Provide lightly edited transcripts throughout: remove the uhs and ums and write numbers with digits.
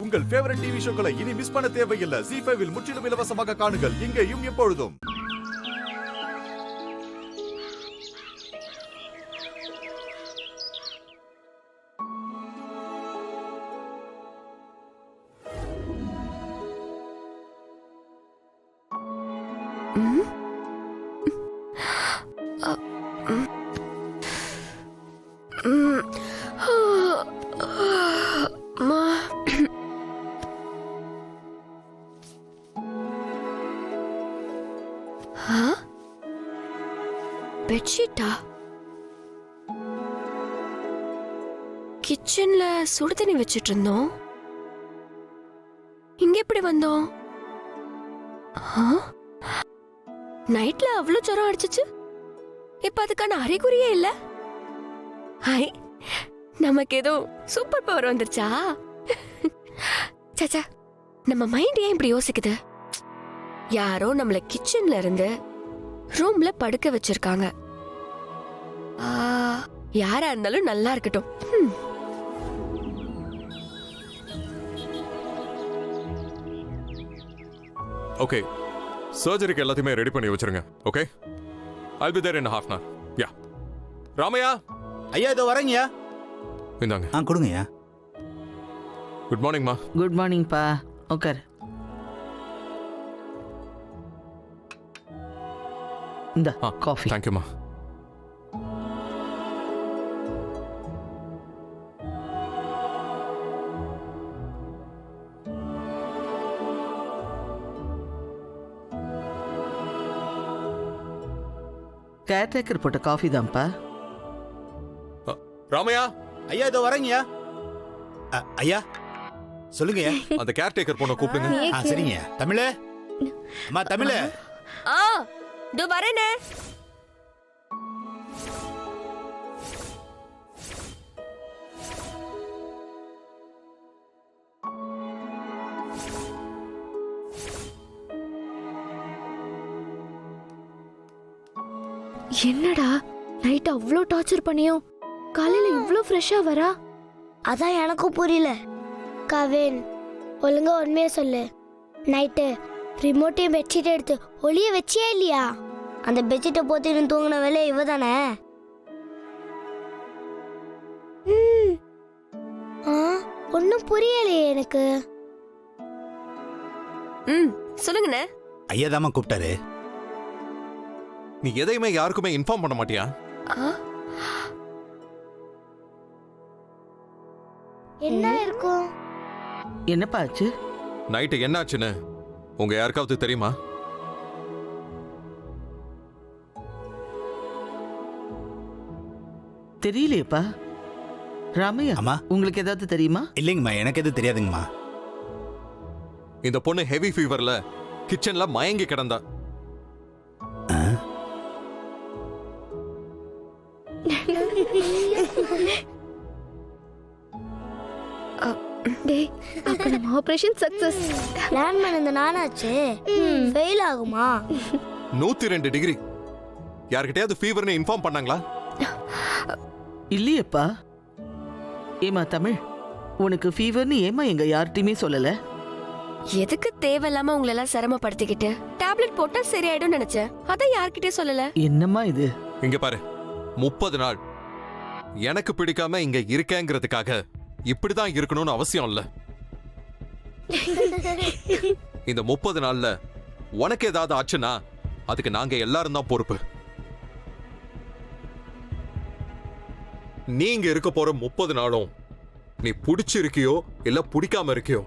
உங்கள் favourite TV ஷோக்களை இனி miss பண்ண தேவையில்லை. ZEE5 இல் முற்றிலும் இலவசமாக காணுங்கள். இங்கேயும் எப்பொழுதும். பெட்ஷீட்டா? கிச்சன்ல சுடு தண்ணி வச்சிட்டு இருந்தோம். இங்க எப்படி வந்தோம்? நைட்ல அவ்வளவு ஜுரம் அடிச்சிச்சு. இப்ப அதுக்கான அறிகுறியே இல்ல. ஹாய், நமக்கு ஏதோ சூப்பர் பவர் வந்துருச்சா? சச்சா, நம்ம மைண்ட் ஏன் இப்படி யோசிக்குது? யாரோ நம்மள கிச்சன்ல இருந்து ரூம்ல படுக்க வச்சிருக்காங்க. யாரா இருந்தாலும் நல்லா இருக்கட்டும். ஓகே, சர்ஜரிக்கு எல்லாத்தையுமே ரெடி பண்ணி வச்சிருங்க. Okay, I'll be there in a half an hour. Yeah. Ramaiah, ஐயா இதோ வரேங்கய்யா. இந்தாங்க. கொடுங்கய்யா. குட் மார்னிங்மா. குட் மார்னிங் பா. உட்கார். இந்த காஃபி. தேங்க்யூமா. கேர்டேக்கர் போட்ட காஃபி தான்ப்பா. ராமையா, ஐயா இதோ வரேங்கய்யா. ஐயா சொல்லுங்கய்யா. அந்த கேர்டேக்கர் பொண்ணை கூப்பிடுங்க. சரிங்கய்யா. தமிழே, அம்மா தமிழே. இதோ வரேனே. என்னடா நைட் அவ்வளோ டார்ச்சர் பண்ணியும் காலையில இவ்வளோ ஃப்ரெஷ்ஷா வரா? அதான் எனக்கும் புரியல. கவின், ஒழுங்கா உண்மையை சொல்லு. நைட்டு ரிமோட்டையும் பெட்ஷீட் எடுத்து ஒளிய வச்சியா இல்லையா? அந்த பெட்ஷீட்டை போத்தின்னு தூங்கின வேலை இவ தானே? ஒன்னும் புரியலையே எனக்கு. சொல்லுங்கண்ணே. ஐயா தாமா கூப்பிட்டாரு. நீ எதையுமே யாருக்குமே இன்ஃபார்ம் பண்ண மாட்டியா? என்ன இருக்கும்? என்னப்பா ஆச்சு? நைட்டு என்னாச்சுன்னு உங்க யாருக்காவது தெரியுமா? தெரியலையேப்பா. ராமையா, அம்மா உங்களுக்கு ஏதாவது தெரியுமா? இல்லைங்கம்மா, எனக்கு எதுவும் தெரியாதுங்கம்மா. இந்த பொண்ணு ஹெவி ஃபீவர்ல கிச்சன்ல மயங்கி கிடந்தா. அப்ப நம்ம ஆபரேஷன் சக்சஸ். பிளான் பண்ணது நானாச்சு. ஃபெயில் ஆகுமா? 102 டிகிரி. யார்கிட்டயாவது ஃபீவர்னு இன்ஃபார்ம் பண்ணாங்களா? இல்லையேப்பா. ஏமா தமிழ், உனக்கு ஃபீவர்னு ஏமா எங்க யார்கிட்டயுமே சொல்லல? எதுக்கு தேவையில்லாம உங்களை எல்லாம் சிரமப்படுத்திக்கிட்டு டேப்லெட் போட்டா சரியாயிடும் நினைச்சேன். அதான் யார்கிட்டயே சொல்லல. என்னம்மா இது? இங்க பாரு, 30 நாள் எனக்கு பிடிக்காம இங்க இருக்கேங்கிறதுக்காக இப்படிதான் இருக்கணும்னு அவசியம் இல்ல. இந்த 30 நாள்ல உனக்கு ஏதாவது ஆச்சுன்னா அதுக்கு நாங்க எல்லாரும் தான் பொறுப்பு. நீங்க இருக்க போற 30 நாளும் நீ புடிச்சிருக்கியோ இல்ல புடிக்காம இருக்கியோ,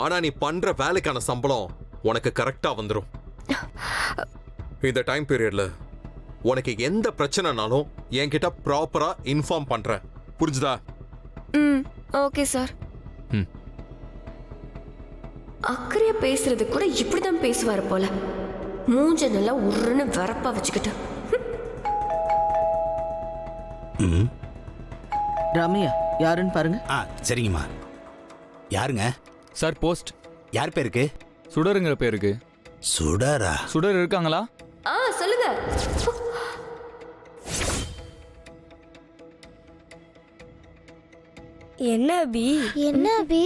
ஆனா நீ பண்ற வேலைக்கான சம்பளம் உனக்கு கரெக்டா வந்துடும். இந்த டைம் பீரியட்ல உனக்கு எந்த பிரச்சனைனாலும் என்கிட்ட ப்ராப்பரா இன்ஃபார்ம் பண்ற. புரிஞ்சுதா? Okay sir. அக்கறையா பேசுறது கூட இப்படிதான் பேசுவாரு போல. மூஞ்ச நல்லா உருன்னு வரப்பா வச்சுக்கிட்டு. ராமையா, யாருன்னு பாருங்க. சரிங்கம்மா. யாருங்க சார்? போஸ்ட். யார் பேருக்கு? சுடருங்கிற பேருக்கு. சுடரா? சுடர் இருக்காங்களா? சொல்லுங்க. என்ன அபி? என்ன அபி?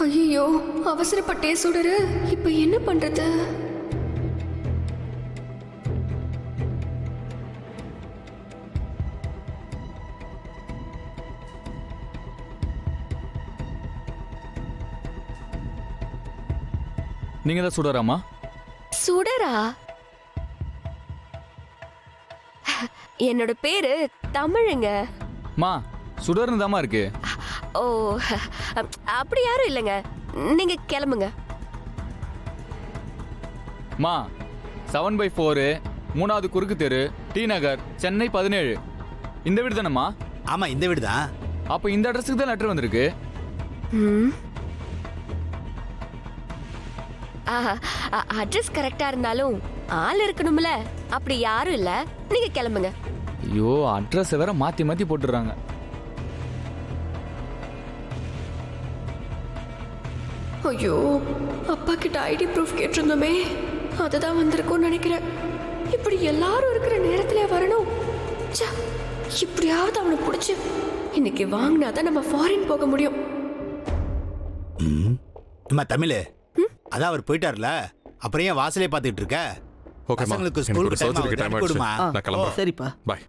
ஐயோ, அவசரப்பட்டே சுடரு. இப்ப என்ன பண்றது? நீங்க தான் சுடராமா? சுடரா? என்னோட பேரு தமிழுங்க. மா, சுடர்னு தாமா இருக்கு. ஓ, அப்படி யாரும் இல்லைங்க. நீங்க கிளம்புங்க. மா, 7/4 3வது குறுக்கு தெரு, டி நகர், சென்னை 17. இந்த வீடு தானேம்மா? ஆமா, இந்த வீடு தான். அப்போ இந்த அட்ரஸுக்கு தான் லெட்டர் வந்திருக்கு. ம். அட்ரஸ் கரெக்டா இருந்தாலும் ஆள் இருக்கணும்ல. அப்படி யாரும் இல்ல. நீங்க கிளம்புங்க. ஐயோ, அட்ரஸ் வேற மாத்தி மாத்தி போட்டுறாங்க. ஐயோ, அப்பா கிட்ட ஐடி ப்ரூஃப் கேட்டிருந்தோமே, அதுதான் வந்திருக்கும்னு நினைக்கிறேன். இப்படி எல்லாரும் இருக்கிற நேரத்துல வரணும். ச்சே, இப்படியாவது அவனை பிடிச்சு இன்னைக்கு வாங்கினாதான் நம்ம ஃபாரின் போக முடியும். அம்மா தமிழ், அதான் அவர் போயிட்டார்ல, அப்புறம் ஏன் வாசலே பார்த்துட்டு இருக்க? ஓகேம்மா, பசங்களுக்கு எனக்கு ஸ்கூலுக்கு ஒரு சர்ஜரிக்கு டைம் ஆயிடுச்சு. கொடுமா. நான் கிளம்புறேன். சரிப்பா. பாய்.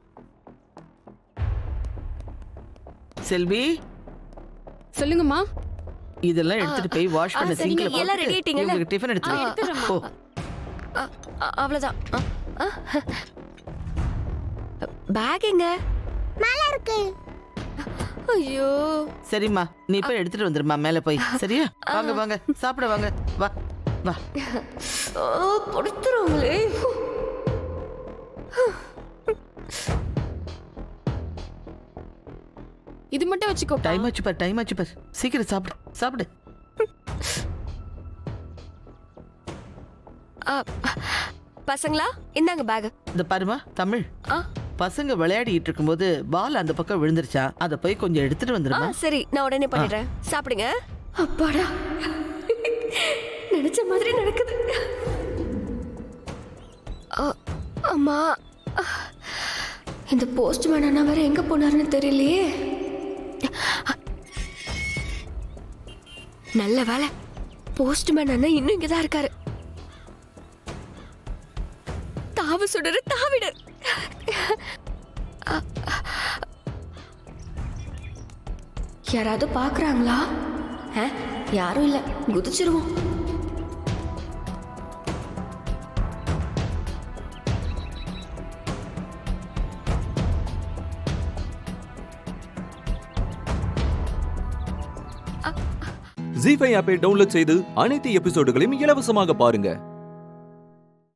செல்வி, சொல்லுங்கம்மா. இதெல்லாம் எடுத்துட்டு போய் வாஷ் பண்ண சரிங்க, சிங்க்ல எல்லாம் ready ஆயிட்டீங்கல்ல? உங்களுக்கு டிஃபன் எடுத்து போ. அவ்வளவுதான். பேக் எங்க? மேல இருக்கு. ஐயோ, சரிம்மா, நீ போய் எடுத்துட்டு வந்துருமா மேல போய். சரியா? வாங்க வாங்க, சாப்பிட வாங்க. வா வா. கொடுத்துருவாங்களே. இது மட்டும் வச்சுக்கோ. டைம் ஆச்சு பார், டைம் ஆச்சு பார். சீக்கிரம் சாப்பிடு சாப்பிடு. பசங்களா, இந்தாங்க பேக். இந்த பாருமா தமிழ், பசங்க விளையாடிட்டு இருக்கும்போது பால் அந்த பக்கம் விழுந்துருச்சா, அதை போய் கொஞ்சம் எடுத்துட்டு வந்துருமா. சரி, நான் உடனே பண்ணிடுறேன். சாப்பிடுங்க. அப்பாடா, நினைச்ச மாதிரி நடக்குது. அம்மா, இந்த போஸ்ட்மேன் அண்ணா வேற எங்க போனாருன்னு தெரியலையே. நல்ல வேலை, போஸ்ட்மேன் அண்ணா இன்னும் இங்கதான் இருக்காரு. தாவு சுடரு, தாவிடு. யாராவது பாக்குறாங்களா? யாரும் இல்ல, குதிச்சிருவோம். ஜீ5 ஆப்பை டவுன்லோட் செய்து அனைத்து எபிசோடுகளையும் இலவசமாக பாருங்க.